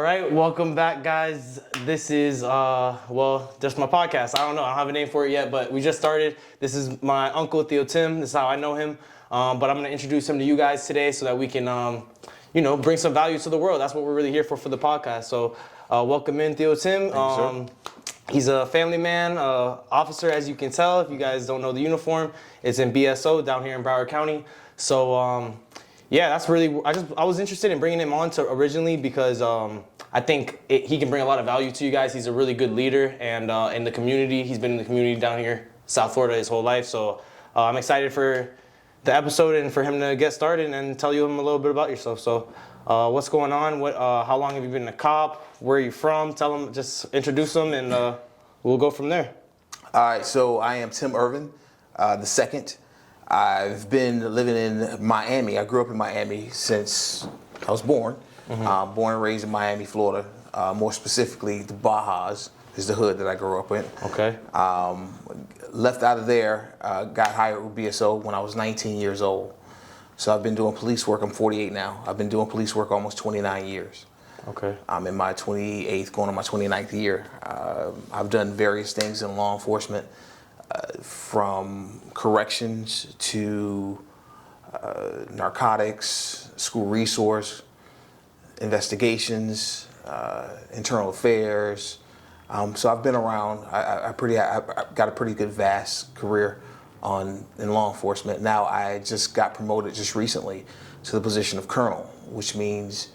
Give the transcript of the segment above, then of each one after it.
right, welcome back, guys. This is, just my podcast. I don't know, I don't have a name for it yet, but we just started. This is my uncle, Theo Tim. This is how I know him. But I'm going to introduce him to you guys today so that we can, bring some value to the world. That's what we're really here for the podcast. So welcome in, Theo Tim. Thank you, He's a family man, officer, as you can tell. If you guys don't know the uniform, it's in BSO down here in Broward County. So, that's really, I was interested in bringing him on originally because I think he can bring a lot of value to you guys. He's a really good leader and in the community. He's been in the community down here, South Florida, his whole life. So I'm excited for the episode and for him to get started and tell you a little bit about yourself. So what's going on? How long have you been a cop? Where are you from? Tell him, just introduce him and we'll go from there. All right, so I am Tim Irvin, the second. I've been living in Miami. I grew up in Miami since I was born. Mm-hmm. Born and raised in Miami, Florida. More specifically, the Bajas is the hood that I grew up in. Okay. Left out of there, got hired with BSO when I was 19 years old. So I've been doing police work. I'm 48 now. I've been doing police work almost 29 years. Okay. I'm in my 28th, going on my 29th year. I've done various things in law enforcement, from corrections to narcotics, school resource, investigations, internal affairs. So I've been around. I got a pretty good, vast career in law enforcement. Now I just got promoted just recently to the position of colonel, which means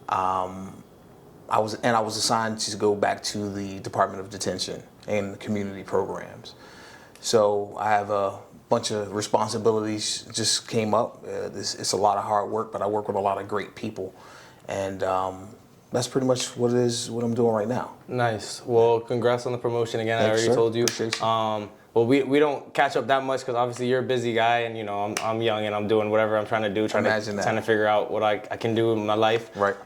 I was assigned to go back to the Department of Detention and community programs. So I have a bunch of responsibilities just came up. It's a lot of hard work, but I work with a lot of great people, and that's pretty much what I'm doing right now. Nice. Well, congrats on the promotion again. Thanks, I already sir. told you. Appreciate you. Well, we don't catch up that much because obviously you're a busy guy, and I'm young and I'm doing whatever I'm trying to do, trying to figure out what I can do in my life. Right.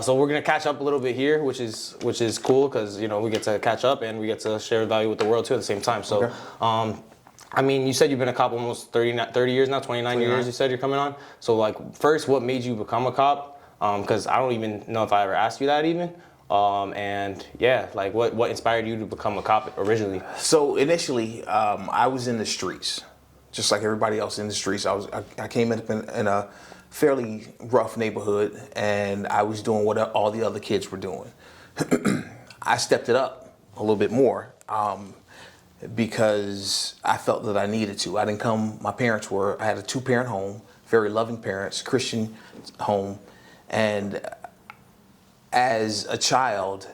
So we're gonna catch up a little bit here, which is cool because we get to catch up and we get to share value with the world too at the same time. So, Okay. You said you've been a cop almost 30 years now, 29 years. You said you're coming on. So first, what made you become a cop? Because I don't even know if I ever asked you that even. What inspired you to become a cop originally? So initially, I was in the streets, just like everybody else in the streets. I came up in a fairly rough neighborhood, and I was doing what all the other kids were doing. I stepped it up a little bit more because I felt that I needed to. I had a two-parent home, very loving parents, Christian home, and as a child,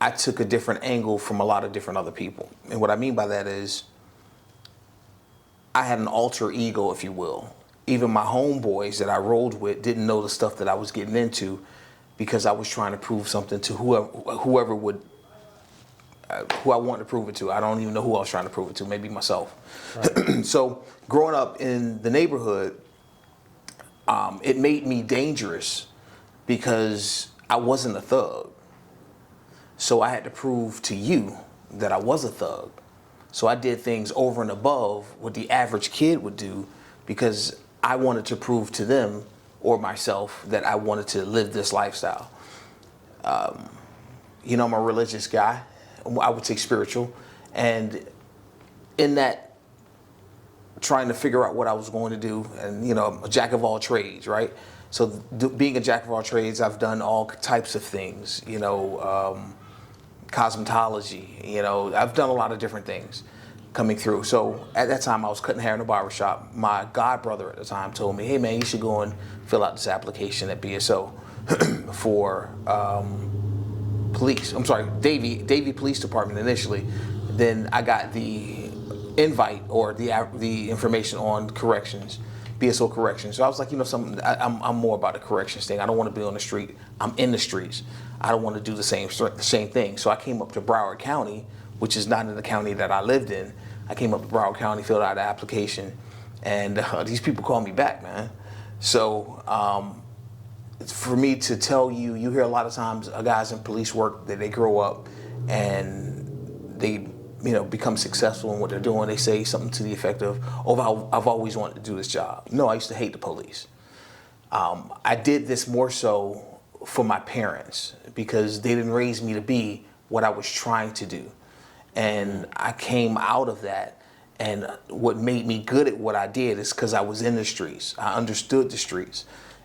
I took a different angle from a lot of different other people. And what I mean by that is I had an alter ego, if you will. Even my homeboys that I rolled with didn't know the stuff that I was getting into because I was trying to prove something to who I wanted to prove it to. I don't even know who I was trying to prove it to, maybe myself. Right. So growing up in the neighborhood, it made me dangerous because I wasn't a thug. So I had to prove to you that I was a thug. So I did things over and above what the average kid would do because I wanted to prove to them or myself that I wanted to live this lifestyle. I'm a religious guy. I would say spiritual. And in that, trying to figure out what I was going to do, and I'm a jack of all trades, right? So being a jack of all trades, I've done all types of things, cosmetology, I've done a lot of different things coming through. So at that time I was cutting hair in a barbershop. My god brother at the time told me, hey man, you should go and fill out this application at BSO for police. I'm sorry, Davie Police Department initially. Then I got the invite or the information on corrections. BSO corrections. So I was like, something. I'm more about the corrections thing. I don't want to be on the street. I'm in the streets. I don't want to do the same thing. So I came up to Broward County, which is not in the county that I lived in. I came up to Broward County, filled out the application, and these people called me back, man. So for me to tell you, you hear a lot of times guys in police work that they grow up and they become successful in what they're doing. They say something to the effect of, I've always wanted to do this job. No, I used to hate the police. I did this more so for my parents because they didn't raise me to be what I was trying to do. And I came out of that, and what made me good at what I did is because I was in the streets. I understood the streets,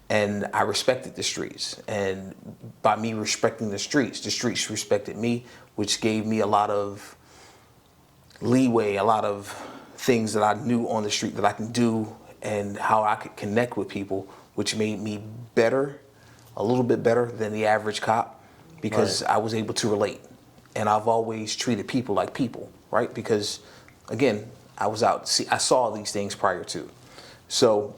and I respected the streets. And by me respecting the streets respected me, which gave me a lot of leeway, a lot of things that I knew on the street that I can do and how I could connect with people, which made me better, a little bit better than the average cop, because I was able to relate. And I've always treated people like people, right? Because again, I was out, I saw these things prior to. So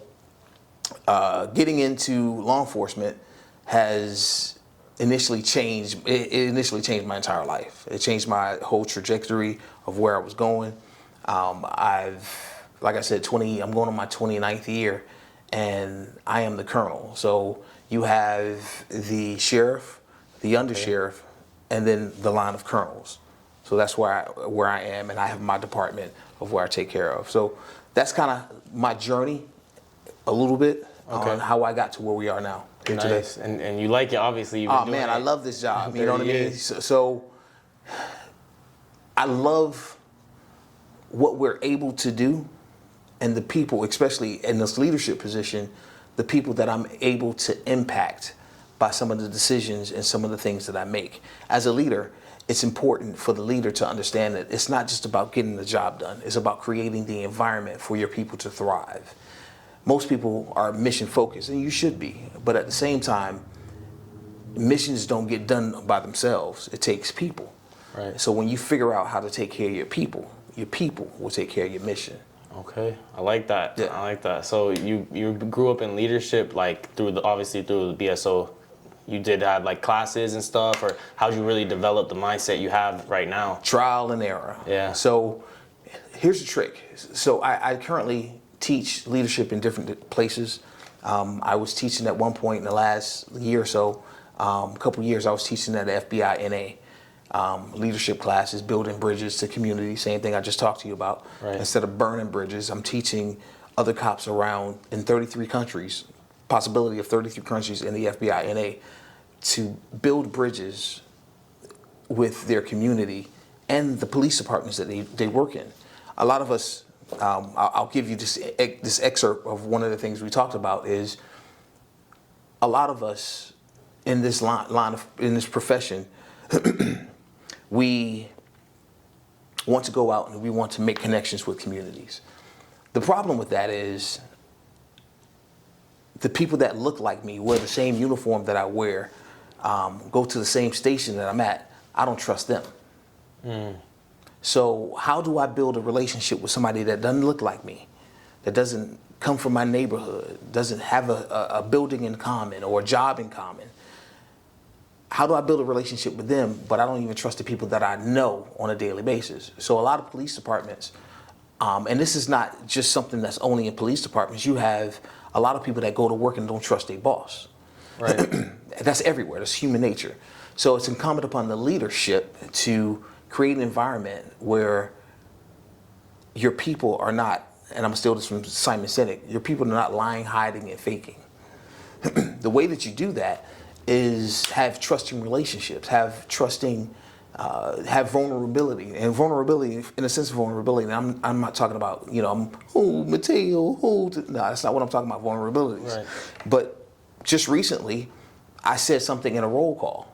getting into law enforcement has initially changed, it initially changed my entire life. It changed my whole trajectory of where I was going. Like I said, I'm going on my 29th year, and I am the colonel. So you have the sheriff, the undersheriff, and then the line of colonels. So that's where I am, and I have my department of where I take care of. So that's kind of my journey a little bit on how I got to where we are now. Nice. And you like it, obviously. You've been doing man, it I love this job. You know what I mean? years. So I love what we're able to do, and the people, especially in this leadership position, the people that I'm able to impact by some of the decisions and some of the things that I make. As a leader, it's important for the leader to understand that it's not just about getting the job done. It's about creating the environment for your people to thrive. Most people are mission focused, and you should be. But at the same time, missions don't get done by themselves. It takes people. Right. So when you figure out how to take care of your people will take care of your mission. Okay, I like that. Yeah. I like that. So you grew up in leadership, like obviously through the BSO. You did have like classes and stuff, or how'd you really develop the mindset you have right now? Trial and error. Yeah. So here's the trick. So I currently teach leadership in different places. I was teaching at one point in the last year or so, a couple years, I was teaching at the FBI NA. Leadership classes, building bridges to community, same thing I just talked to you about. Right. Instead of burning bridges, I'm teaching other cops around in 33 countries, possibility of 33 countries in the FBI NA, to build bridges with their community and the police departments that they work in. A lot of us, I'll give you this excerpt of one of the things we talked about is a lot of us in this in this profession, we want to go out and we want to make connections with communities. The problem with that is the people that look like me, wear the same uniform that I wear, go to the same station that I'm at, I don't trust them. So how do I build a relationship with somebody that doesn't look like me, that doesn't come from my neighborhood, doesn't have a building in common or a job in common? How do I build a relationship with them, but I don't even trust the people that I know on a daily basis? So a lot of police departments, and this is not just something that's only in police departments, you have a lot of people that go to work and don't trust their boss. Right. That's everywhere. That's human nature. So it's incumbent upon the leadership to create an environment where your people are not, and I'm stealing this from Simon Sinek, your people are not lying, hiding, and faking. The way that you do that is have trusting relationships, have vulnerability. And vulnerability, in a sense of vulnerability, and I'm not talking about, Mateo, no, that's not what I'm talking about, vulnerabilities. Right. But just recently, I said something in a roll call.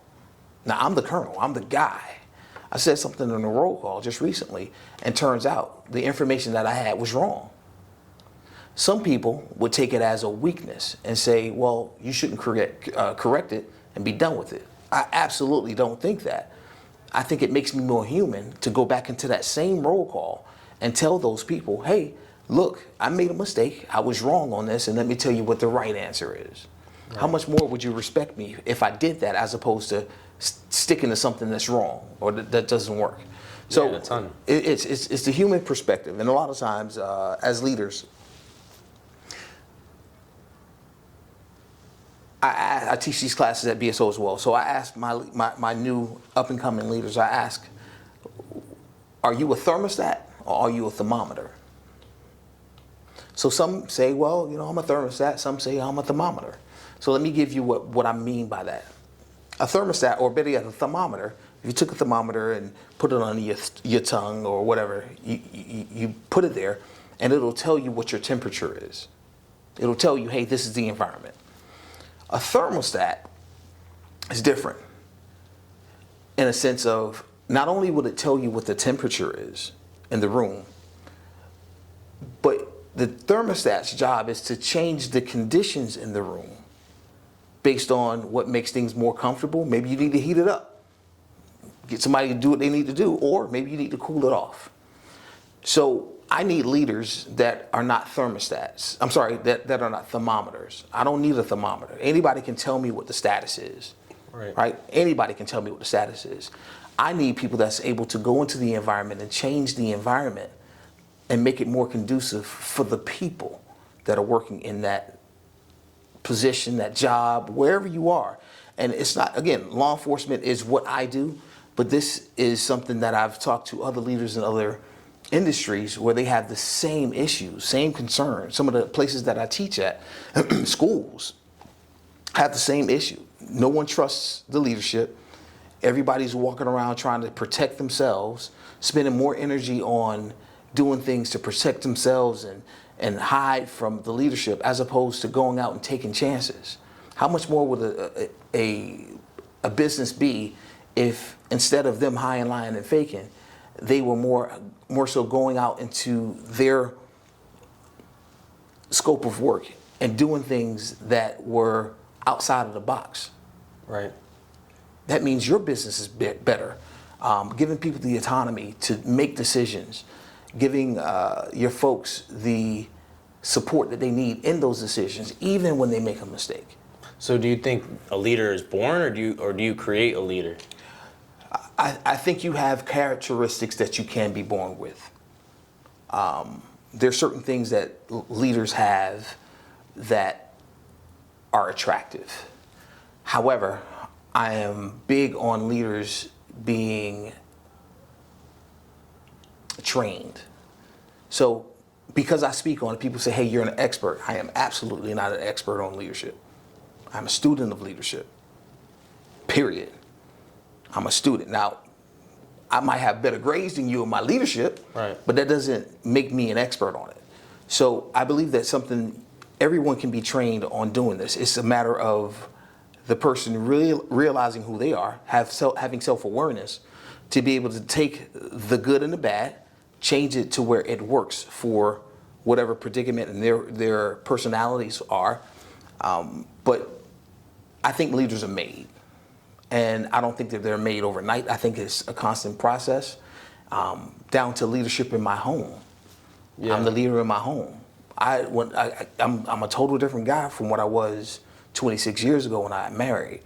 Now, I'm the colonel, I'm the guy. I said something in a roll call just recently, and turns out the information that I had was wrong. Some people would take it as a weakness and say, well, you shouldn't correct it and be done with it. I absolutely don't think that. I think it makes me more human to go back into that same roll call and tell those people, hey, look, I made a mistake. I was wrong on this, and let me tell you what the right answer is. Right. How much more would you respect me if I did that as opposed to sticking to something that's wrong or that doesn't work? So yeah, a ton. It's the human perspective. And a lot of times as leaders, I teach these classes at BSO as well. So I ask my new up-and-coming leaders, I ask, are you a thermostat or are you a thermometer? So some say, well, I'm a thermostat. Some say I'm a thermometer. So let me give you what I mean by that. A thermostat, or better yet, a thermometer. If you took a thermometer and put it on your tongue or whatever, you put it there, and it'll tell you what your temperature is. It'll tell you, hey, this is the environment. A thermostat is different in a sense of not only will it tell you what the temperature is in the room, but the thermostat's job is to change the conditions in the room based on what makes things more comfortable. Maybe you need to heat it up, get somebody to do what they need to do, or maybe you need to cool it off. So I need leaders that are not thermostats. I'm sorry, that are not thermometers. I don't need a thermometer. Anybody can tell me what the status is, right? Anybody can tell me what the status is. I need people that's able to go into the environment and change the environment and make it more conducive for the people that are working in that position, that job, wherever you are. And it's not, again, law enforcement is what I do, but this is something that I've talked to other leaders in other industries where they have the same issues, same concerns. Some of the places that I teach at, schools, have the same issue. No one trusts the leadership. Everybody's walking around trying to protect themselves, spending more energy on doing things to protect themselves and hide from the leadership as opposed to going out and taking chances. How much more would a business be if instead of them high and lying and faking, they were more so going out into their scope of work and doing things that were outside of the box? Right. That means your business is better. Giving people the autonomy to make decisions, giving your folks the support that they need in those decisions, even when they make a mistake. So do you think a leader is born, or do you create a leader? I think you have characteristics that you can be born with. There's certain things that leaders have that are attractive. However, I am big on leaders being trained. So because I speak on it, people say, hey, you're an expert. I am absolutely not an expert on leadership. I'm a student of leadership, period. I'm a student. Now, I might have better grades than you in my leadership, right, but that doesn't make me an expert on it. So I believe that's something everyone can be trained on doing this. It's a matter of the person really realizing who they are, having self-awareness to be able to take the good and the bad, change it to where it works for whatever predicament and their personalities are. But I think leaders are made. And I don't think that they're made overnight. I think it's a constant process, down to leadership in my home. Yeah. I'm the leader in my home. I'm a total different guy from what I was 26 years ago when I got married.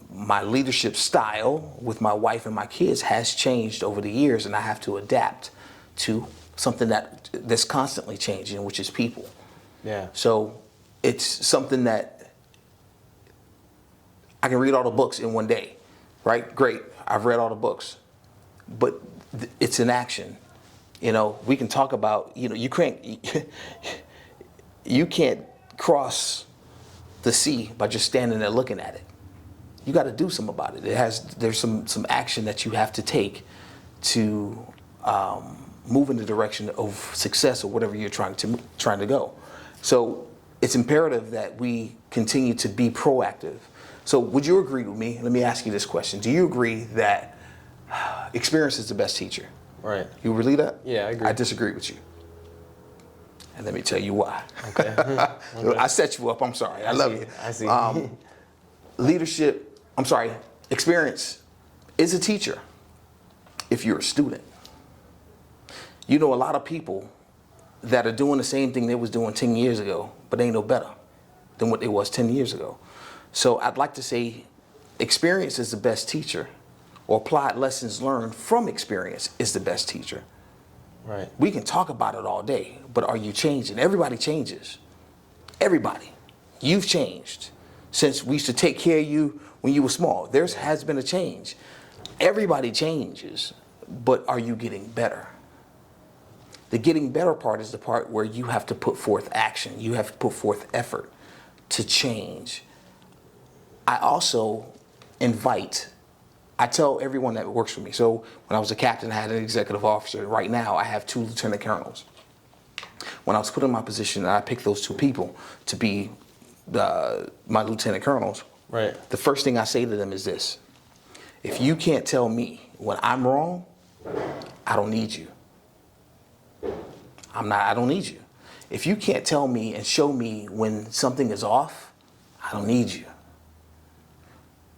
My leadership style with my wife and my kids has changed over the years, and I have to adapt to something that's constantly changing, which is people. Yeah. So it's something that I can read all the books in one day, right? Great, I've read all the books, but it's an action. You know, we can talk about, you can't cross the sea by just standing there looking at it. You got to do something about it. There's some action that you have to take to move in the direction of success or whatever you're trying to go. So it's imperative that we continue to be proactive. So would you agree with me? Let me ask you this question. Do you agree that experience is the best teacher? Right. You believe that? Yeah, I agree. I disagree with you. And let me tell you why. Okay. Okay. I set you up. I'm sorry. I love you. I see. Experience is a teacher if you're a student. You know a lot of people that are doing the same thing they was doing 10 years ago, but they ain't no better than what they was 10 years ago. So I'd like to say experience is the best teacher, or applied lessons learned from experience is the best teacher. Right. We can talk about it all day, but are you changing? Everybody changes. Everybody. You've changed since we used to take care of you when you were small. There has been a change. Everybody changes, but are you getting better? The getting better part is the part where you have to put forth action. You have to put forth effort to change. I also I tell everyone that works for me. So when I was a captain, I had an executive officer. Right now, I have 2 lieutenant colonels. When I was put in my position, I picked those 2 people to be my lieutenant colonels. Right. The first thing I say to them is this: if you can't tell me when I'm wrong, I don't need you. I don't need you. If you can't tell me and show me when something is off, I don't need you.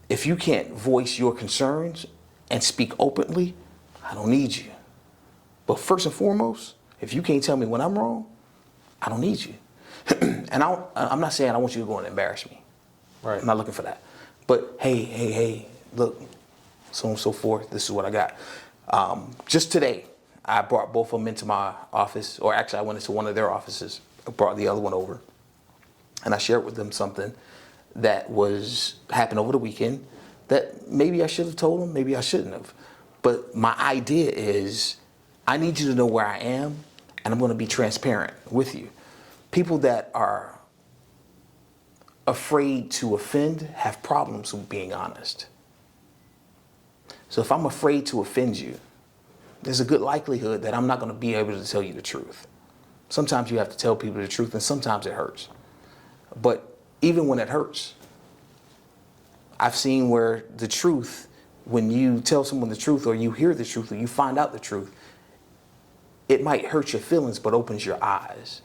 If you can't voice your concerns and speak openly, I don't need you. But first and foremost, if you can't tell me when I'm wrong, I don't need you. And I'm not saying I want you to go and embarrass me. Right. I'm not looking for that. But hey, look, so on and so forth. This is what I got. Just today, I brought both of them into my office, or actually I went into one of their offices, I brought the other one over, and I shared with them something that happened over the weekend that maybe I should have told them, maybe I shouldn't have. But my idea is, I need you to know where I am, and I'm going to be transparent with you. People that are afraid to offend have problems with being honest. So if I'm afraid to offend you, there's a good likelihood that I'm not going to be able to tell you the truth. Sometimes you have to tell people the truth, and sometimes it hurts. But even when it hurts, I've seen where the truth, when you tell someone the truth, or you hear the truth, or you find out the truth, it might hurt your feelings, but opens your eyes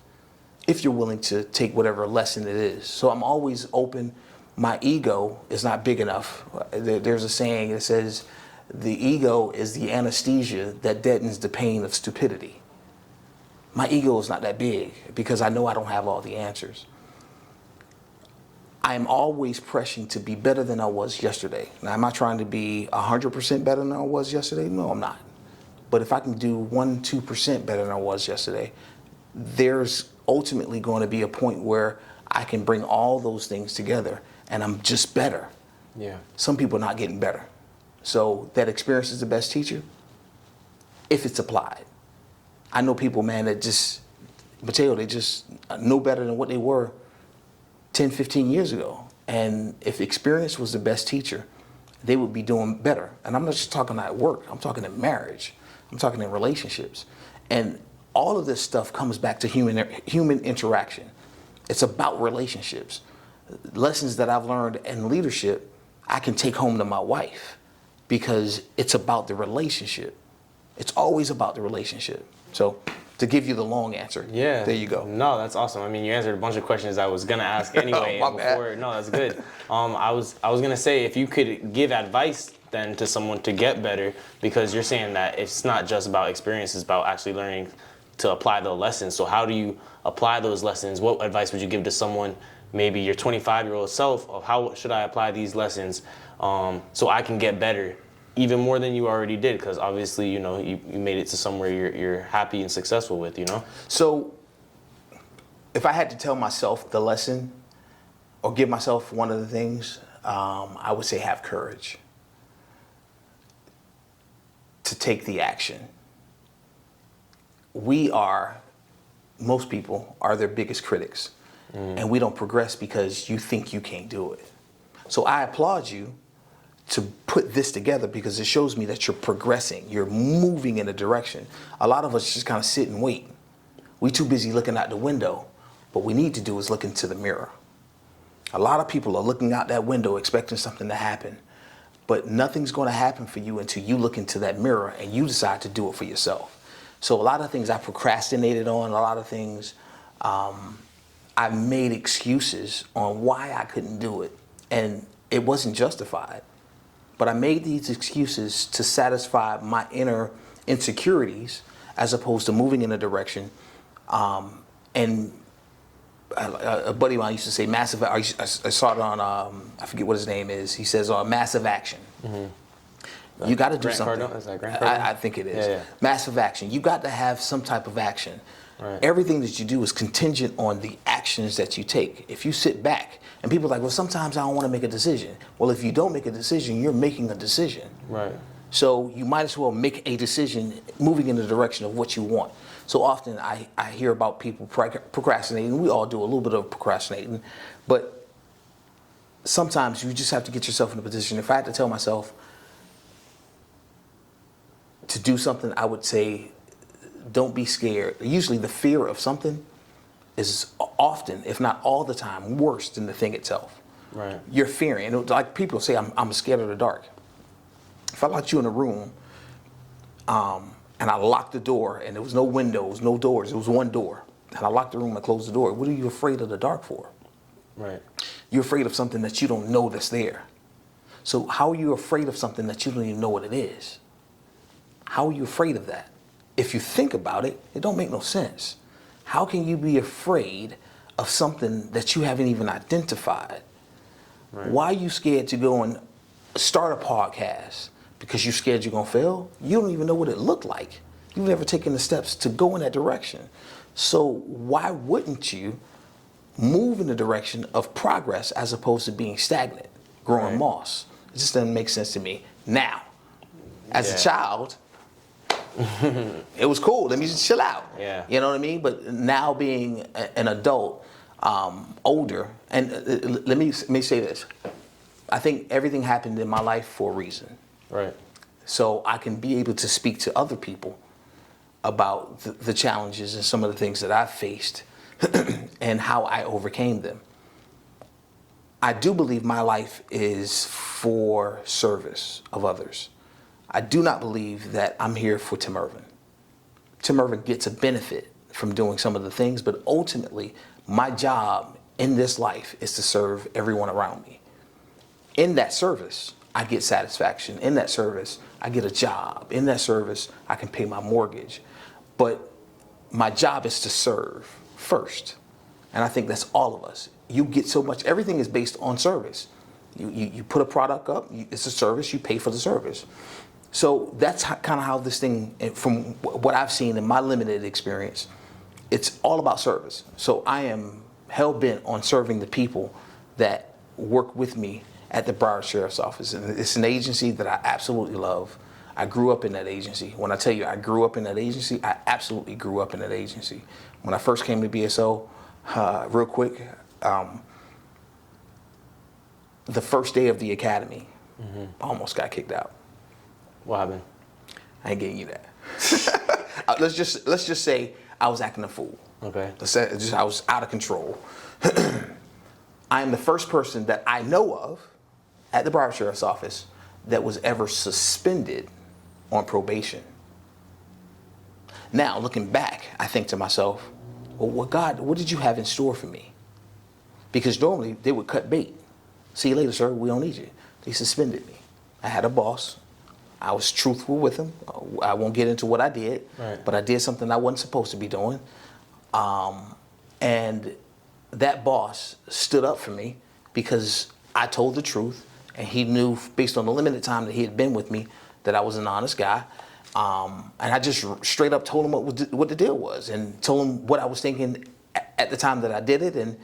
if you're willing to take whatever lesson it is. So I'm always open. My ego is not big enough. There's a saying that says, the ego is the anesthesia that deadens the pain of stupidity. My ego is not that big because I know I don't have all the answers. I am always pressing to be better than I was yesterday. Now, am I trying to be 100% better than I was yesterday? No, I'm not. But if I can do 1-2% better than I was yesterday, there's ultimately going to be a point where I can bring all those things together and I'm just better. Yeah. Some people are not getting better. So that experience is the best teacher if it's applied. I know people, man, that just, Mateo, they just know better than what they were 10, 15 years ago. And if experience was the best teacher, they would be doing better. And I'm not just talking at work. I'm talking in marriage. I'm talking in relationships. And all of this stuff comes back to human interaction. It's about relationships. Lessons that I've learned in leadership, I can take home to my wife because it's about the relationship. It's always about the relationship. So to give you the long answer, yeah, there you go. No, that's awesome. I mean, you answered a bunch of questions I was gonna ask anyway. My bad. No, that's good. I was gonna say, if you could give advice then to someone to get better, because you're saying that it's not just about experience, it's about actually learning to apply the lessons. So how do you apply those lessons? What advice would you give to someone, maybe your 25-year-old self, of how should I apply these lessons so I can get better even more than you already did? Because obviously, you know, you made it to somewhere you're happy and successful with, you know? So if I had to tell myself the lesson or give myself one of the things, I would say have courage to take the action. Most people are their biggest critics, and we don't progress because you think you can't do it. So I applaud you to put this together because it shows me that you're progressing, you're moving in a direction. A lot of us just kind of sit and wait. We're too busy looking out the window. What we need to do is look into the mirror. A lot of people are looking out that window expecting something to happen, but nothing's going to happen for you until you look into that mirror and you decide to do it for yourself. So a lot of things I procrastinated on, a lot of things I made excuses on why I couldn't do it, and it wasn't justified. But I made these excuses to satisfy my inner insecurities as opposed to moving in a direction. And a buddy of mine used to say massive, I saw it on, I forget what his name is. He says massive action. Mm-hmm. You got to do something. Is that Grant Cardone? I think it is. Yeah. Massive action. You got to have some type of action. Right. Everything that you do is contingent on the actions that you take. If you sit back, and people are like, well, sometimes I don't want to make a decision. Well, if you don't make a decision, you're making a decision. Right. So you might as well make a decision moving in the direction of what you want. So often I hear about people procrastinating. We all do a little bit of procrastinating. But sometimes you just have to get yourself in a position. If I had to tell myself to do something, I would say, don't be scared. Usually the fear of something is often, if not all the time, worse than the thing itself. Right. You're fearing. And like people say, I'm scared of the dark. If I locked you in a room and I locked the door and there was no windows, no doors, it was one door, and I locked the room and closed the door, what are you afraid of the dark for? Right. You're afraid of something that you don't know that's there. So how are you afraid of something that you don't even know what it is? How are you afraid of that? If you think about it, it don't make no sense. How can you be afraid of something that you haven't even identified? Right. Why are you scared to go and start a podcast? Because you're scared you're gonna fail? You don't even know what it looked like. You've never taken the steps to go in that direction. So why wouldn't you move in the direction of progress as opposed to being stagnant, growing moss? It just doesn't make sense to me. Now, as a child, it was cool. Let me just chill out. Yeah. You know what I mean? But now being an adult, older, and let me say this. I think everything happened in my life for a reason. Right. So I can be able to speak to other people about the challenges and some of the things that I've faced and how I overcame them. I do believe my life is for service of others. I do not believe that I'm here for Tim Irvin. Tim Irvin gets a benefit from doing some of the things, but ultimately my job in this life is to serve everyone around me. In that service, I get satisfaction. In that service, I get a job. In that service, I can pay my mortgage. But my job is to serve first. And I think that's all of us. You get so much, everything is based on service. You put a product up, it's a service, you pay for the service. So that's kind of how this thing, from what I've seen in my limited experience, it's all about service. So I am hell-bent on serving the people that work with me at the Broward Sheriff's Office. And it's an agency that I absolutely love. I grew up in that agency. When I tell you I grew up in that agency, I absolutely grew up in that agency. When I first came to BSO, real quick, the first day of the academy, I almost got kicked out. What happened? I ain't getting you that. Let's just say I was acting a fool. Okay. I was out of control. I am the first person that I know of at the Broward Sheriff's Office that was ever suspended on probation. Now, looking back, I think to myself, well, God, what did you have in store for me? Because normally they would cut bait. See you later, sir. We don't need you. They suspended me. I had a boss. I was truthful with him. I won't get into what I did, but I did something I wasn't supposed to be doing. And that boss stood up for me because I told the truth, and he knew, based on the limited time that he had been with me, that I was an honest guy. And I just straight up told him what the deal was, and told him what I was thinking at the time that I did it. And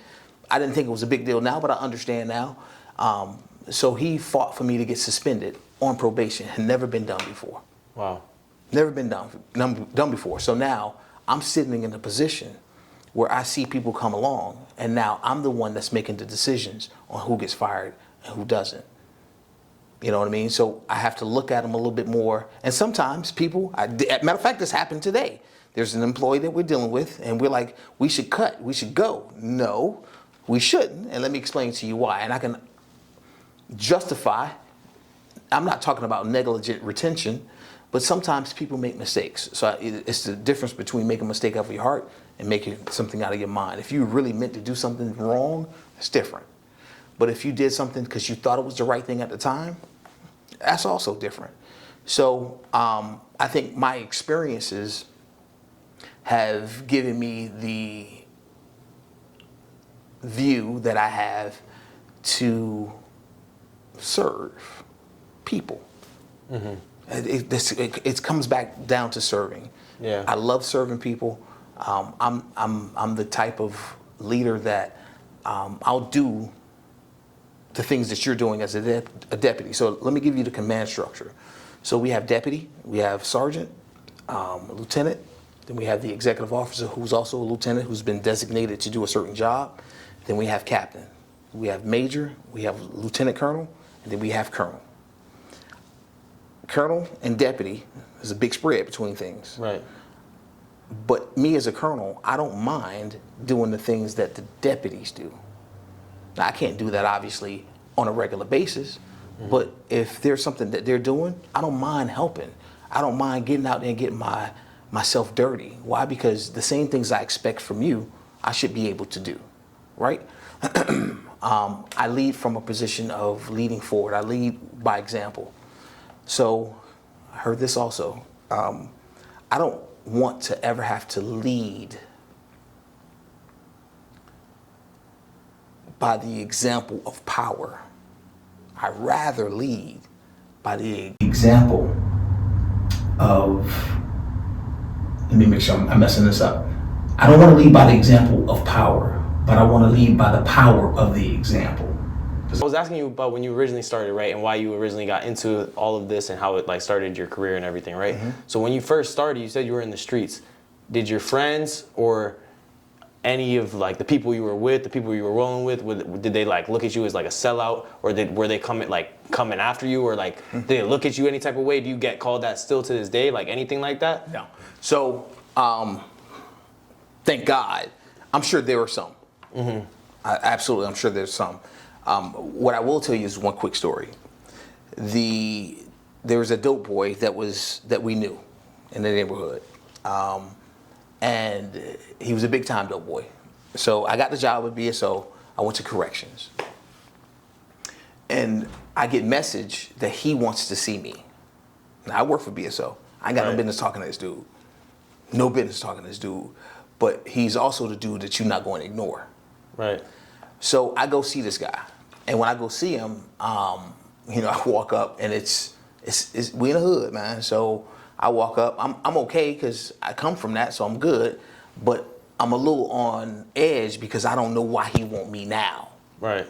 I didn't think it was a big deal now, but I understand now. So he fought for me to get suspended on probation. Had never been done before. Wow. Never been done before. So now I'm sitting in a position where I see people come along, and now I'm the one that's making the decisions on who gets fired and who doesn't. You know what I mean? So I have to look at them a little bit more. And sometimes people, matter of fact, this happened today. There's an employee that we're dealing with, and we're like, we should cut, we should go. No, we shouldn't. And let me explain to you why. And I can justify, I'm not talking about negligent retention, but sometimes people make mistakes. So it's the difference between making a mistake out of your heart and making something out of your mind. If you really meant to do something wrong, it's different. But if you did something because you thought it was the right thing at the time, that's also different. So I think my experiences have given me the view that I have to serve people. It comes back down to serving. Yeah. I love serving people. I'm the type of leader that I'll do the things that you're doing as a deputy. So let me give you the command structure. So we have deputy, we have sergeant, lieutenant, then we have the executive officer who's also a lieutenant who's been designated to do a certain job. Then we have captain. we have major, we have lieutenant colonel, and then we have colonel. Colonel and deputy, there's a big spread between things. Right. But me as a colonel, I don't mind doing the things that the deputies do. Now, I can't do that obviously on a regular basis, but if there's something that they're doing, I don't mind helping. I don't mind getting out there and getting myself dirty. Why? Because the same things I expect from you, I should be able to do, right? I lead from a position of leading forward. I lead by example. So I heard this also. I don't want to ever have to lead by the example of power. I'd rather lead by the example of, let me make sure I'm messing this up. I don't want to lead by the example of power, but I want to lead by the power of the example. I was asking you about when you originally started, right, and why you originally got into all of this and how it like started your career and everything, right? So when you first started, you said you were in the streets. Did your friends or any of like the people you were with, the people you were rolling with, did they like look at you as like a sellout, or were they coming after you, or like did they look at you any type of way? Do you get called that still to this day, like anything like that? No. So thank God. I'm sure there were some. Absolutely, I'm sure there's some. What I will tell you is one quick story. There was a dope boy that we knew in the neighborhood, and he was a big time dope boy. So I got the job with BSO. I went to corrections, and I get message that he wants to see me. Now I work for BSO. I ain't got no business talking to this dude. No business talking to this dude. But he's also the dude that you're not going to ignore. Right. So I go see this guy, and when I go see him, I walk up, and it's we in the hood, man. So I walk up. I'm okay because I come from that, so I'm good. But I'm a little on edge because I don't know why he want me now. Right.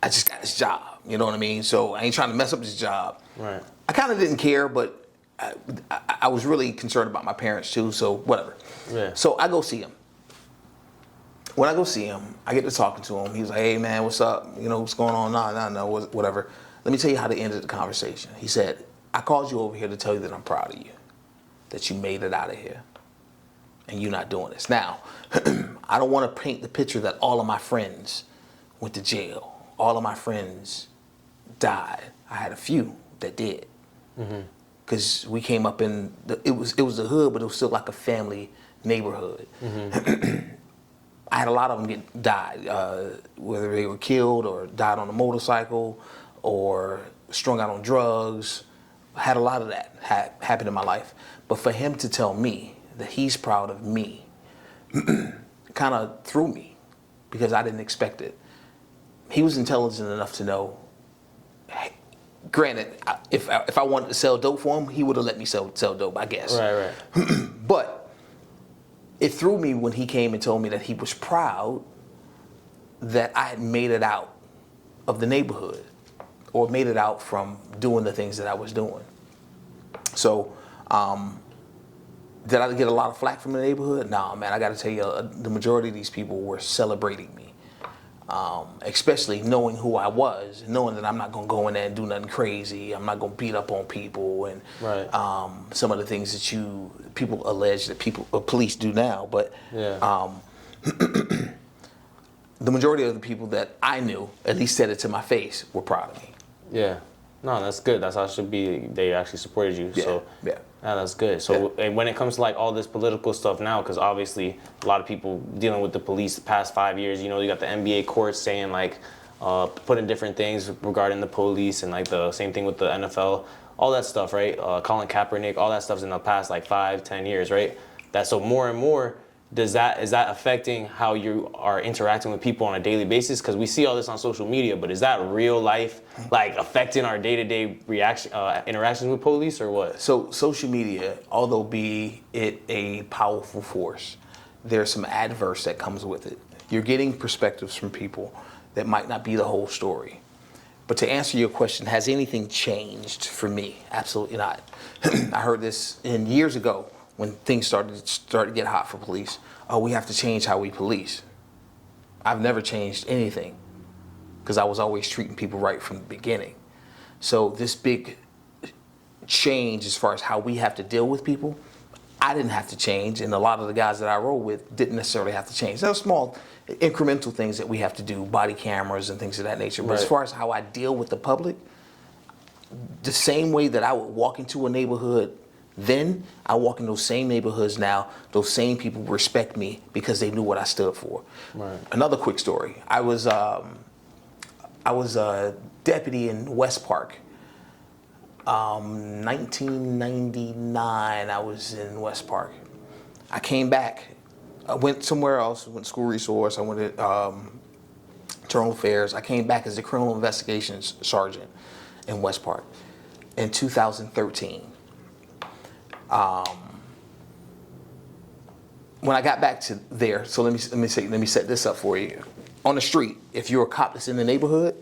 I just got this job. You know what I mean? So I ain't trying to mess up this job. Right. I kind of didn't care, but I was really concerned about my parents too. So whatever. Yeah. So I go see him. When I go see him, I get to talking to him. He was like, "Hey man, what's up? You know, what's going on?" No, whatever. Let me tell you how they ended the conversation. He said, "I called you over here to tell you that I'm proud of you, that you made it out of here, and you're not doing this." Now, I don't want to paint the picture that all of my friends went to jail. All of my friends died. I had a few that did. Because we came up in, it was the hood, but it was still like a family neighborhood. I had a lot of them died, whether they were killed or died on a motorcycle or strung out on drugs. I had a lot of that happen in my life. But for him to tell me that he's proud of me kind of threw me because I didn't expect it. He was intelligent enough to know, hey, granted, if I wanted to sell dope for him, he would have let me sell dope, I guess. Right. But it threw me when he came and told me that he was proud that I had made it out of the neighborhood or made it out from doing the things that I was doing. So, did I get a lot of flack from the neighborhood? No, man, I got to tell you, the majority of these people were celebrating me. Especially knowing who I was, knowing that I'm not going to go in there and do nothing crazy. I'm not going to beat up on people and some of the things that people allege that police do now. But the majority of the people that I knew, at least said it to my face, were proud of me. Yeah. No, that's good. That's how it should be. They actually supported you. Yeah. Yeah, that's good. So and when it comes to like all this political stuff now, because obviously a lot of people dealing with the police the past 5 years, you got the NBA courts saying like, putting different things regarding the police, and like the same thing with the NFL, all that stuff, right? Colin Kaepernick, all that stuff's in the past like 5-10 years, right? So more and more, is that affecting how you are interacting with people on a daily basis? Because we see all this on social media, but is that real life, like affecting our day-to-day interactions with police, or what? So social media, although be it a powerful force, there's some adverse that comes with it. You're getting perspectives from people that might not be the whole story. But to answer your question, has anything changed for me? Absolutely not. I heard this years ago, when things started to get hot for police. Oh, we have to change how we police. I've never changed anything. because I was always treating people right from the beginning. So this big change as far as how we have to deal with people, I didn't have to change, and a lot of the guys that I roll with didn't necessarily have to change. There are small incremental things that we have to do, body cameras and things of that nature. But as far as how I deal with the public, the same way that I would walk into a neighborhood then, I walk in those same neighborhoods now. Those same people respect me because they knew what I stood for. Right. Another quick story. I was a deputy in West Park. 1999, I was in West Park. I came back. I went somewhere else. Went to school resource. I went to internal affairs. I came back as the criminal investigations sergeant in West Park in 2013. When I got back to there, so let me set this up for you. On the street, if you're a cop that's in the neighborhood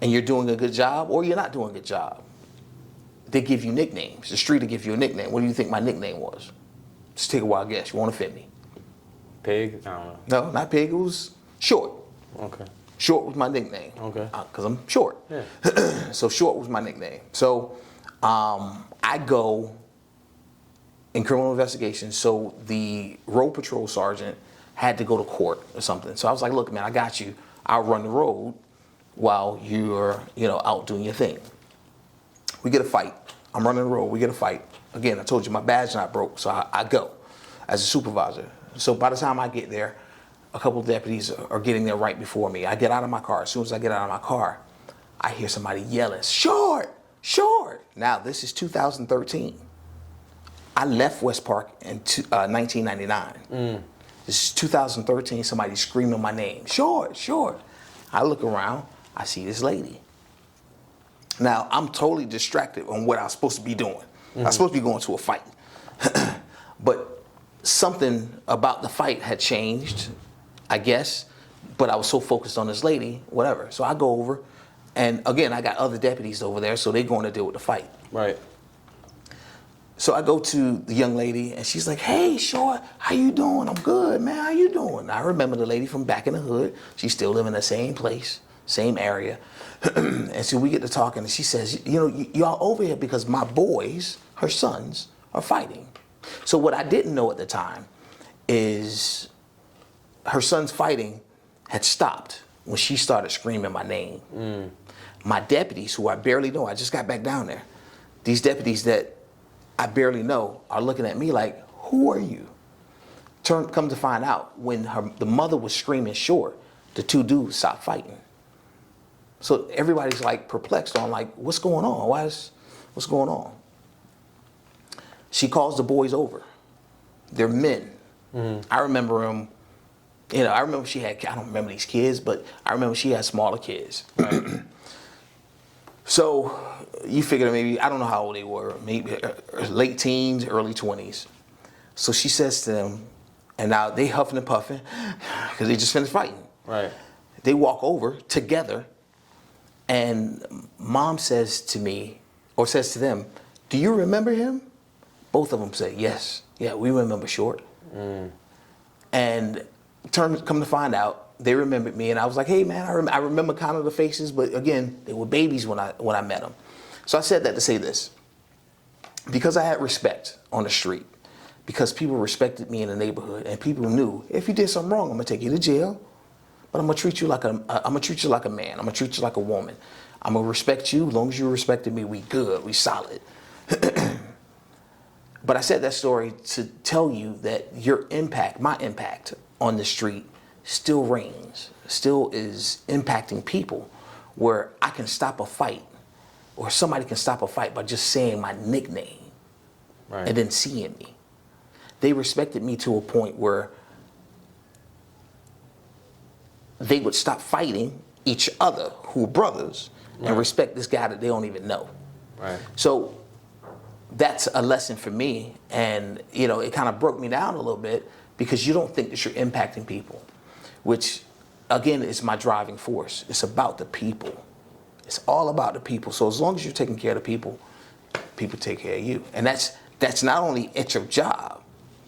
and you're doing a good job or you're not doing a good job, they give you nicknames. The street will give you a nickname. What do you think my nickname was? Just take a wild guess. You won't offend me. Pig? I don't know. No, not Pig. It was Short. Okay. Short was my nickname. Okay. Because I'm short. Yeah. So Short was my nickname. So I go in criminal investigation. So the road patrol sergeant had to go to court or something. So I was like, look, man, I got you. I'll run the road while you're, out doing your thing. We get a fight. I'm running the road. We get a fight. Again, I told you my badge not broke, so I go as a supervisor. So by the time I get there, a couple of deputies are getting there right before me. I get out of my car. As soon as I get out of my car, I hear somebody yelling, "Short! Short!" Now, this is 2013. I left West Park in 1999. This is 2013. Somebody's screaming my name. "Short! Short!" I look around. I see this lady. Now, I'm totally distracted on what I was supposed to be doing. I was supposed to be going to a fight. But something about the fight had changed, I guess. But I was so focused on this lady, whatever. So I go over, and again, I got other deputies over there, so they're going to deal with the fight. Right. So I go to the young lady, and she's like, "Hey, Short, how you doing?" "I'm good, man. How you doing?" I remember the lady from back in the hood. She's still living in the same place, same area. And so we get to talking, and she says, "Y'all over here because my boys, her sons, are fighting." So what I didn't know at the time is her sons fighting had stopped when she started screaming my name. My deputies, who I barely know, I just got back down there. These deputies that I barely know are looking at me like, "Who are you?" Come to find out, when the mother was screaming "Short," the two dudes stopped fighting. So everybody's like perplexed on like, what's going on? What's going on? She calls the boys over. They're men. I remember them. I remember she had, I don't remember these kids, but I remember she had smaller kids. Right? So you figure maybe, I don't know how old they were, maybe late teens, early 20s. So she says to them, and now they huffing and puffing because they just finished fighting. Right. They walk over together, and Mom says to me, or says to them, "Do you remember him?" Both of them say, "Yes. Yeah, we remember Short." And come to find out, they remembered me, and I was like, "Hey, man, I remember kind of the faces, but again, they were babies when I met them." So I said that to say this. Because I had respect on the street, because people respected me in the neighborhood, and people knew, if you did something wrong, I'm gonna take you to jail, but I'm gonna treat you like a man. I'm gonna treat you like a woman. I'm gonna respect you. As long as you respected me, we good, we solid. But I said that story to tell you that my impact on the street still reigns, still is impacting people, where I can stop a fight, or somebody can stop a fight by just saying my nickname. Right. And then seeing me. They respected me to a point where they would stop fighting each other, who were brothers, and respect this guy that they don't even know. Right. So that's a lesson for me, and it kind of broke me down a little bit, because you don't think that you're impacting people, which again is my driving force. It's about the people. It's all about the people. So as long as you're taking care of the people, people take care of you, and that's not only at your job,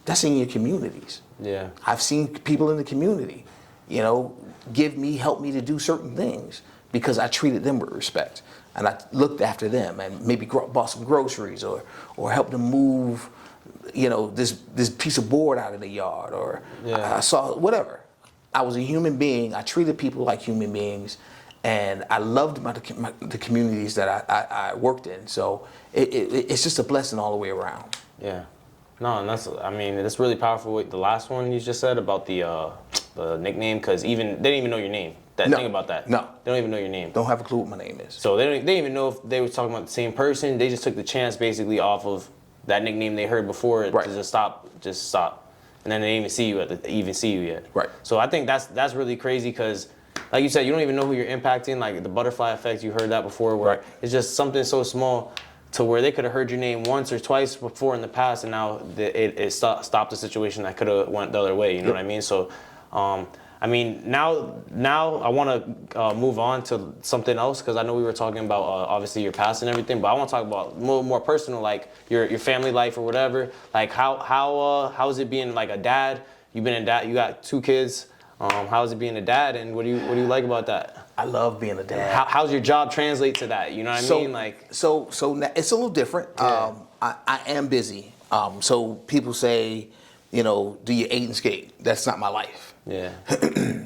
that's in your communities. Yeah. I've seen people in the community, help me to do certain things because I treated them with respect and I looked after them and maybe bought some groceries or helped them move, this piece of board out of the yard or I saw whatever. I was a human being. I treated people like human beings, and I loved the communities that I worked in. So it's just a blessing all the way around. Yeah. No, and that's really powerful. The last one you just said about the nickname, because they didn't even know your name. Think about that. No. They don't even know your name. Don't have a clue what my name is. So they didn't even know if they were talking about the same person. They just took the chance basically off of that nickname they heard before to just stop. And then they didn't even see you yet. Right. So I think that's really crazy because, like you said, you don't even know who you're impacting. Like the butterfly effect, you heard that before, where it's just something so small to where they could have heard your name once or twice before in the past, and now it stopped the situation that could have went the other way. You know what I mean? So, now I want to move on to something else because I know we were talking about obviously your past and everything, but I want to talk about more personal, like your family life or whatever. Like how is it being like a dad? You've been a dad. You got 2 kids. How is it being a dad, and what do you like about that? I love being a dad. How's your job translate to that? You know what I mean? Like so it's a little different. Yeah. I am busy. So people say, do you eat and skate? That's not my life. Yeah.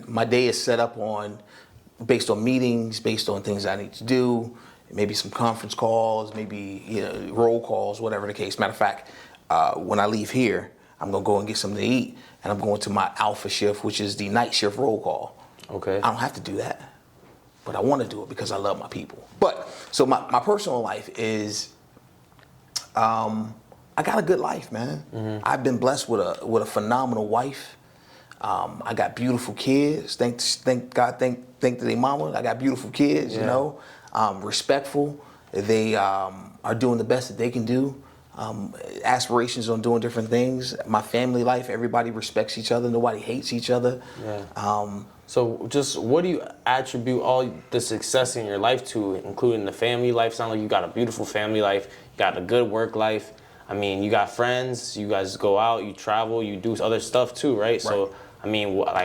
My day is set up based on meetings, based on things I need to do, maybe some conference calls, maybe roll calls, whatever the case. Matter of fact, when I leave here, I'm gonna go and get something to eat, and I'm going to my alpha shift, which is the night shift roll call. Okay. I don't have to do that, but I want to do it because I love my people. But so my personal life is, I got a good life, man. Mm-hmm. I've been blessed with a phenomenal wife. I got beautiful kids. Thank God, thank to their mama. I got beautiful kids, respectful. They are doing the best that they can do. Aspirations on doing different things. My family life, everybody respects each other. Nobody hates each other. Yeah. So just what do you attribute all the success in your life to, including the family life? Sounds like you got a beautiful family life. You got a good work life. I mean, you got friends. You guys go out. You travel. You do other stuff too, right? So I mean, what's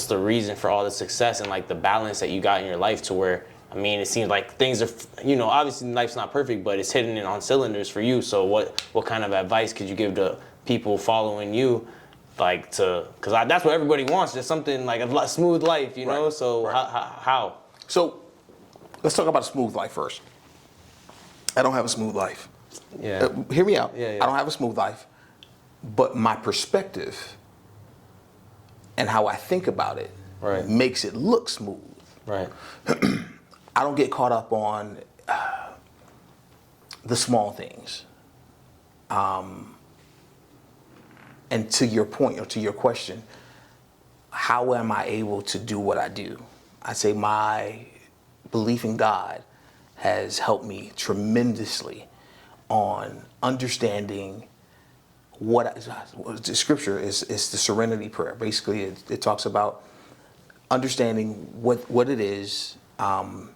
the reason for all the success and like the balance that you got in your life to where, I mean, it seems like things are, obviously life's not perfect, but it's hitting it on cylinders for you. So what kind of advice could you give to people following you, because that's what everybody wants, just something like a smooth life, know? So how? So let's talk about a smooth life first. I don't have a smooth life. Yeah. Hear me out. Yeah. I don't have a smooth life, but my perspective and how I think about it makes it look smooth. Right. I don't get caught up on the small things. And to your point, or to your question, how am I able to do what I do? I say my belief in God has helped me tremendously on understanding what the scripture is the serenity prayer. Basically, it talks about understanding what it is, the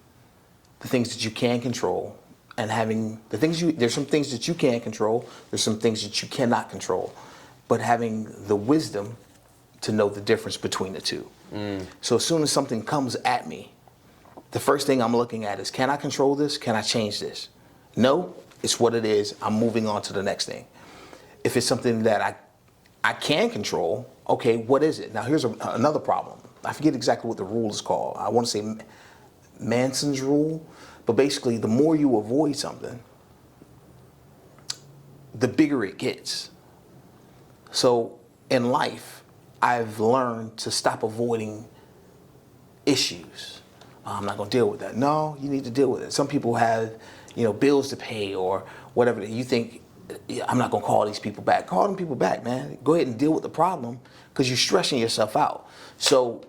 things that you can control, and having there's some things that you can control, there's some things that you cannot control, but having the wisdom to know the difference between the two. So as soon as something comes at me, the first thing I'm looking at is, can I control this? Can I change this? No, it's what it is. I'm moving on to the next thing. If it's something that I can control, okay, what is it? Now here's another problem. I forget exactly what the rule is called. I want to say Manson's rule, but basically the more you avoid something, the bigger it gets. So in life, I've learned to stop avoiding issues. I'm not going to deal with that. No, you need to deal with it. Some people have, bills to pay or whatever. You think, I'm not going to call these people back. Call them people back, man. Go ahead and deal with the problem because you're stressing yourself out. So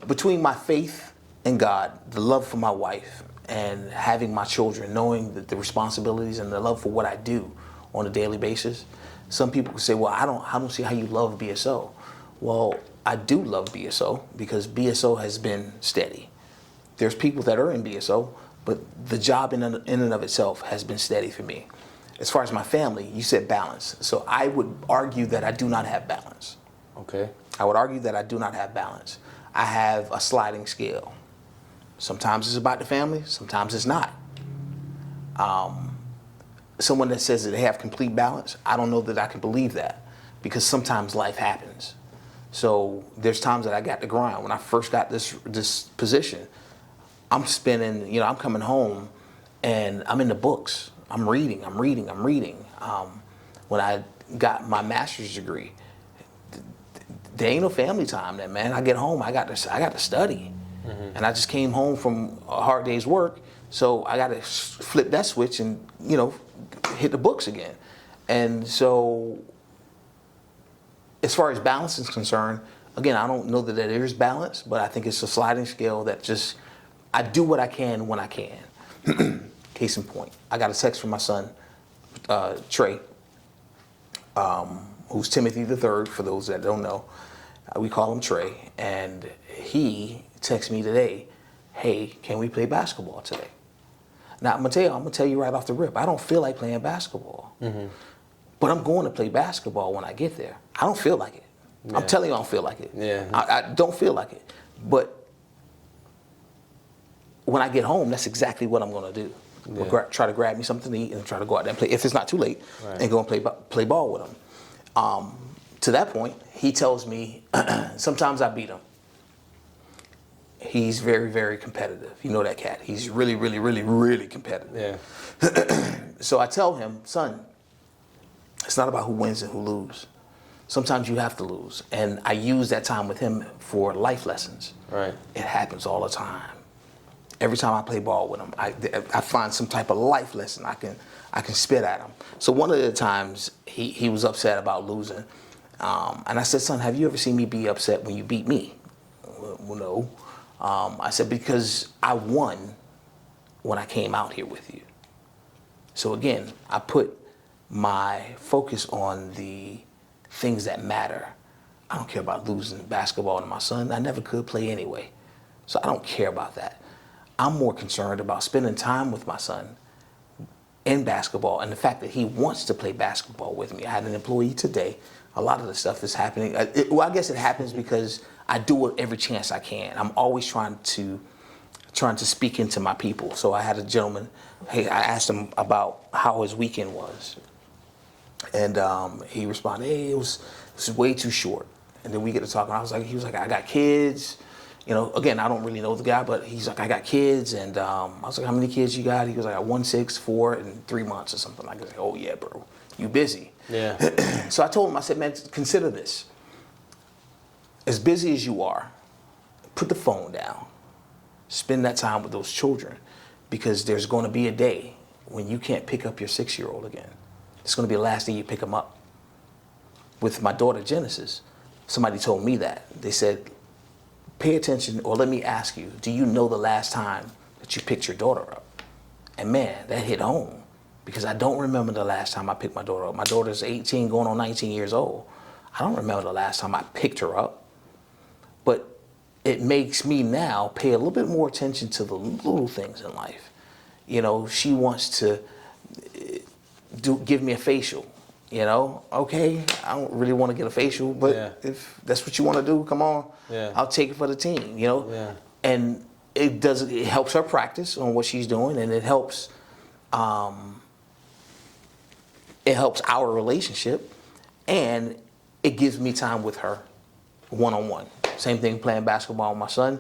between my faith in God, the love for my wife, and having my children, knowing the responsibilities and the love for what I do on a daily basis, some people could say, well, I don't see how you love BSO. Well, I do love BSO because BSO has been steady. There's people that are in BSO, but the job in and of itself has been steady for me. As far as my family, you said balance. So I would argue that I do not have balance. Okay. I would argue that I do not have balance. I have a sliding scale. Sometimes it's about the family, sometimes it's not. Someone that says that they have complete balance, I don't know that I can believe that, because sometimes life happens. So there's times that I got to grind. When I first got this position, I'm spending, I'm coming home and I'm in the books. I'm reading. When I got my master's degree, there ain't no family time then, man. I get home, I got to study. And I just came home from a hard day's work, so I got to flip that switch and, hit the books again. And so as far as balance is concerned, again, I don't know that there is balance, but I think it's a sliding scale that just, I do what I can when I can. Case in point, I got a text from my son, Trey, who's Timothy the Third, for those that don't know. We call him Trey, and he texted me today, hey, can we play basketball today? Now, I'm gonna tell you right off the rip, I don't feel like playing basketball. But I'm going to play basketball when I get there. I don't feel like it. Yeah. I'm telling you, I don't feel like it. Yeah. I don't feel like it. But when I get home, that's exactly what I'm going to do. Yeah. We'll try to grab me something to eat and try to go out there and play, if it's not too late, right, and go and play ball with him. To that point, he tells me, sometimes I beat him. He's very, very competitive. You know that cat. He's really, really, really, really competitive. Yeah. So I tell him, son, it's not about who wins and who loses. Sometimes you have to lose. And I use that time with him for life lessons. Right. It happens all the time. Every time I play ball with him, I find some type of life lesson I can spit at him. So one of the times he was upset about losing. And I said, son, have you ever seen me be upset when you beat me? Well, no. I said, because I won when I came out here with you. So again, I put my focus on the things that matter. I don't care about losing basketball to my son. I never could play anyway. So I don't care about that. I'm more concerned about spending time with my son in basketball and the fact that he wants to play basketball with me. I had an employee today. A lot of the stuff is happening. Well, I guess it happens because I do it every chance I can. I'm always trying to speak into my people. So I had a gentleman, hey, I asked him about how his weekend was. And he responded, hey, it was way too short. And then we get to talking. He was like, I got kids. Again, I don't really know the guy, but he's like, I got kids. And I was like, how many kids you got? He goes, I got 1, 6, 4, and 3 months or something. Like, oh yeah, bro, you busy. Yeah. So I told him, I said, man, consider this. As busy as you are, put the phone down. Spend that time with those children, because there's going to be a day when you can't pick up your 6-year-old again. It's going to be the last day you pick them up. With my daughter Genesis, somebody told me that. They said, pay attention, or let me ask you, do you know the last time that you picked your daughter up? And man, that hit home, because I don't remember the last time I picked my daughter up. My daughter's 18, going on 19 years old. I don't remember the last time I picked her up. But it makes me now pay a little bit more attention to the little things in life. She wants to give me a facial. Okay, I don't really want to get a facial, but yeah, if that's what you want to do, come on. Yeah. I'll take it for the team. Yeah. And it helps her practice on what she's doing, and it helps our relationship, and it gives me time with her one-on-one. Same thing playing basketball with my son.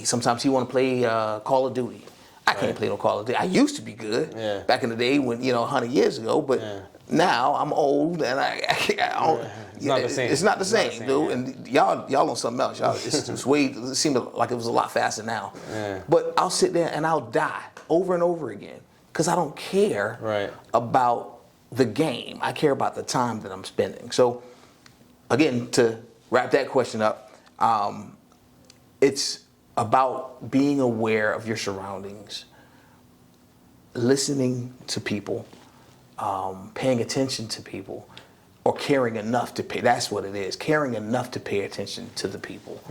Sometimes he want to play Call of Duty. I can't play no Call of Duty. I used to be good back in the day when 100 years ago, but now I'm old and it's not the same. It's not the same, dude. And y'all on something else. It seemed like it was a lot faster now. Yeah. But I'll sit there and I'll die over and over again because I don't care about the game. I care about the time that I'm spending. So again, to wrap that question up, it's about being aware of your surroundings, listening to people, paying attention to people, or caring enough to pay. That's what it is, caring enough to pay attention to the people,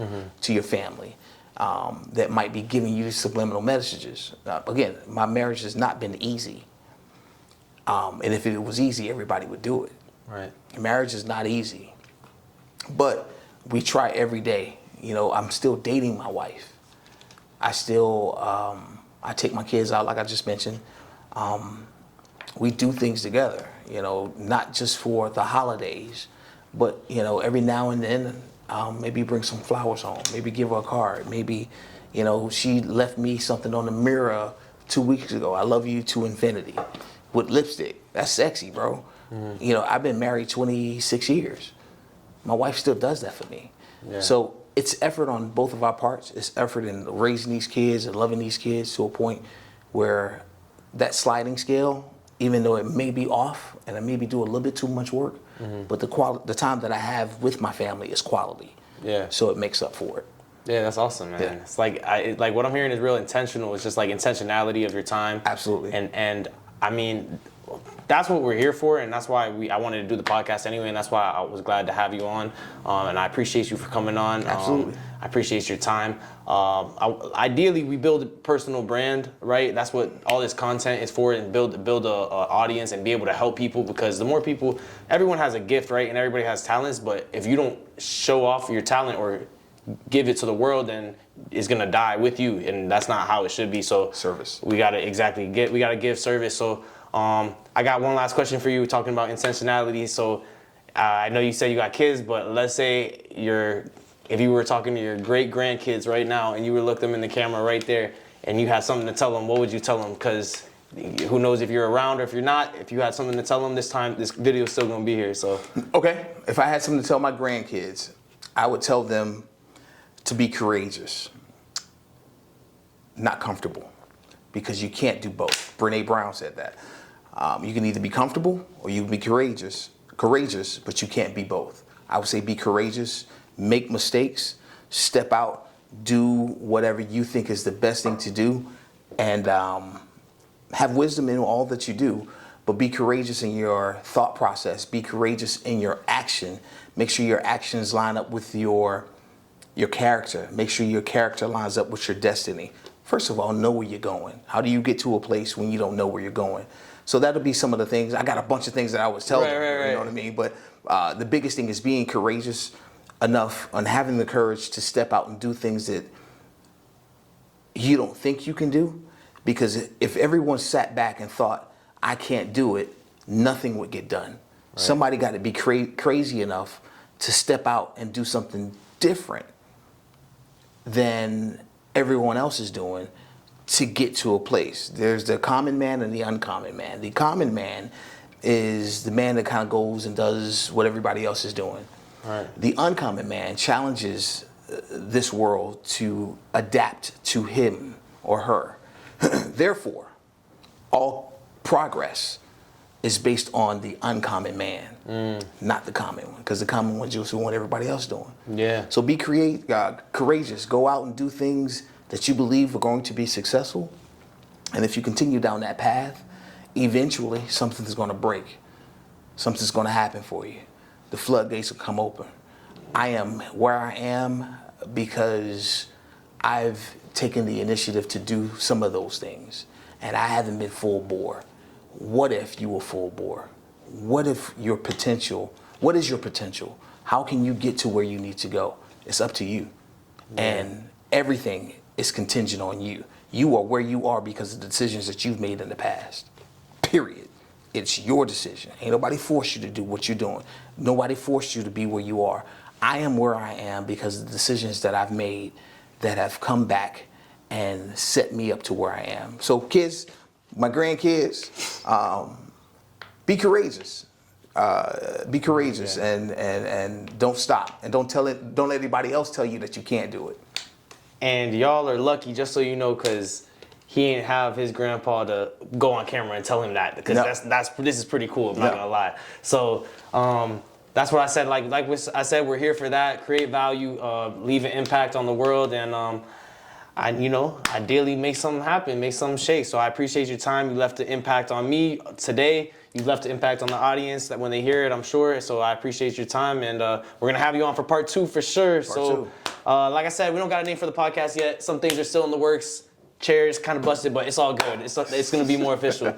to your family, that might be giving you subliminal messages. Again, my marriage has not been easy. And if it was easy, everybody would do it. Right. Marriage is not easy. But we try every day. You know, I'm still dating my wife. I still, I take my kids out, like I just mentioned. We do things together, you know, not just for the holidays, but, you know, every now and then, maybe bring some flowers home, maybe give her a card, maybe, you know, she left me something on the mirror 2 weeks ago. I love you to infinity with lipstick. That's sexy, bro. Mm-hmm. You know, I've been married 26 years. My wife still does that for me. Yeah. So it's effort on both of our parts. It's effort in raising these kids and loving these kids to a point where that sliding scale, even though it may be off and I maybe do a little bit too much work, but the time that I have with my family is quality. Yeah. So it makes up for it. Yeah, that's awesome, man. Yeah. It's like like what I'm hearing is real intentional. It's just like intentionality of your time. Absolutely. And I mean, that's what we're here for, and that's why I wanted to do the podcast anyway, and that's why I was glad to have you on. And I appreciate you for coming on. Absolutely. I appreciate your time. Ideally, we build a personal brand, right? That's what all this content is for, and build a audience and be able to help people, because the more people, everyone has a gift, right? And everybody has talents, but if you don't show off your talent or give it to the world, then it's gonna die with you, and that's not how it should be. So service. We gotta give service. So I got one last question for you, talking about intentionality. So I know you said you got kids, but let's say if you were talking to your great grandkids right now and you would look them in the camera right there and you had something to tell them, what would you tell them? Because who knows if you're around or if you're not. If you had something to tell them this time, this video is still gonna be here. So okay, if I had something to tell my grandkids, I would tell them to be courageous, not comfortable, because you can't do both. Brene Brown said that. You can either be comfortable or you can be courageous, but you can't be both. I would say be courageous, make mistakes, step out, do whatever you think is the best thing to do, and have wisdom in all that you do, but be courageous in your thought process, be courageous in your action. Make sure your actions line up with your character. Make sure your character lines up with your destiny. First of all, know where you're going. How do you get to a place when you don't know where you're going? So that'll be some of the things. I got a bunch of things that I was telling them, you know what I mean? But the biggest thing is being courageous enough and having the courage to step out and do things that you don't think you can do. Because if everyone sat back and thought, I can't do it, nothing would get done. Right. Somebody got to be crazy enough to step out and do something different than everyone else is doing to get to a place. There's the common man and the uncommon man. The common man is the man that kind of goes and does what everybody else is doing. Right. The uncommon man challenges this world to adapt to him or her. Therefore, all progress is based on the uncommon man, not the common one, because the common one's just what everybody else doing. Yeah. So be courageous. Go out and do things that you believe are going to be successful. And if you continue down that path, eventually something's going to break. Something's going to happen for you. The floodgates will come open. I am where I am because I've taken the initiative to do some of those things, and I haven't been full bore. What if you were full bore? What is your potential? How can you get to where you need to go? It's up to you. Yeah. And everything is contingent on you. You are where you are because of the decisions that you've made in the past. Period. It's your decision. Ain't nobody forced you to do what you're doing. Nobody forced you to be where you are. I am where I am because of the decisions that I've made that have come back and set me up to where I am. So kids, my grandkids, be courageous. Be courageous. Yeah. and don't stop. And don't let anybody else tell you that you can't do it. And y'all are lucky, just so you know, because he ain't have his grandpa to go on camera and tell him that, because this is pretty cool. I'm not gonna lie. So that's what I said. Like I said, we're here for that. Create value, leave an impact on the world, and ideally make something happen, make something shake. So I appreciate your time. You left an impact on me today. You left an impact on the audience that when they hear it, I'm sure. So I appreciate your time, and we're gonna have you on for part 2 for sure. Like I said, we don't got a name for the podcast yet. Some things are still in the works. Chairs kind of busted, but it's all good. It's going to be more official.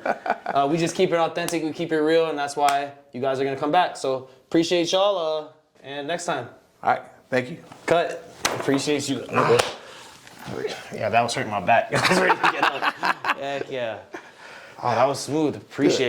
We just keep it authentic. We keep it real, and that's why you guys are going to come back. So appreciate y'all, and next time. All right, thank you. Cut. Appreciate you. Yeah, that was hurting my back. I was ready to get up. Heck yeah. Oh, that was smooth. Appreciate it.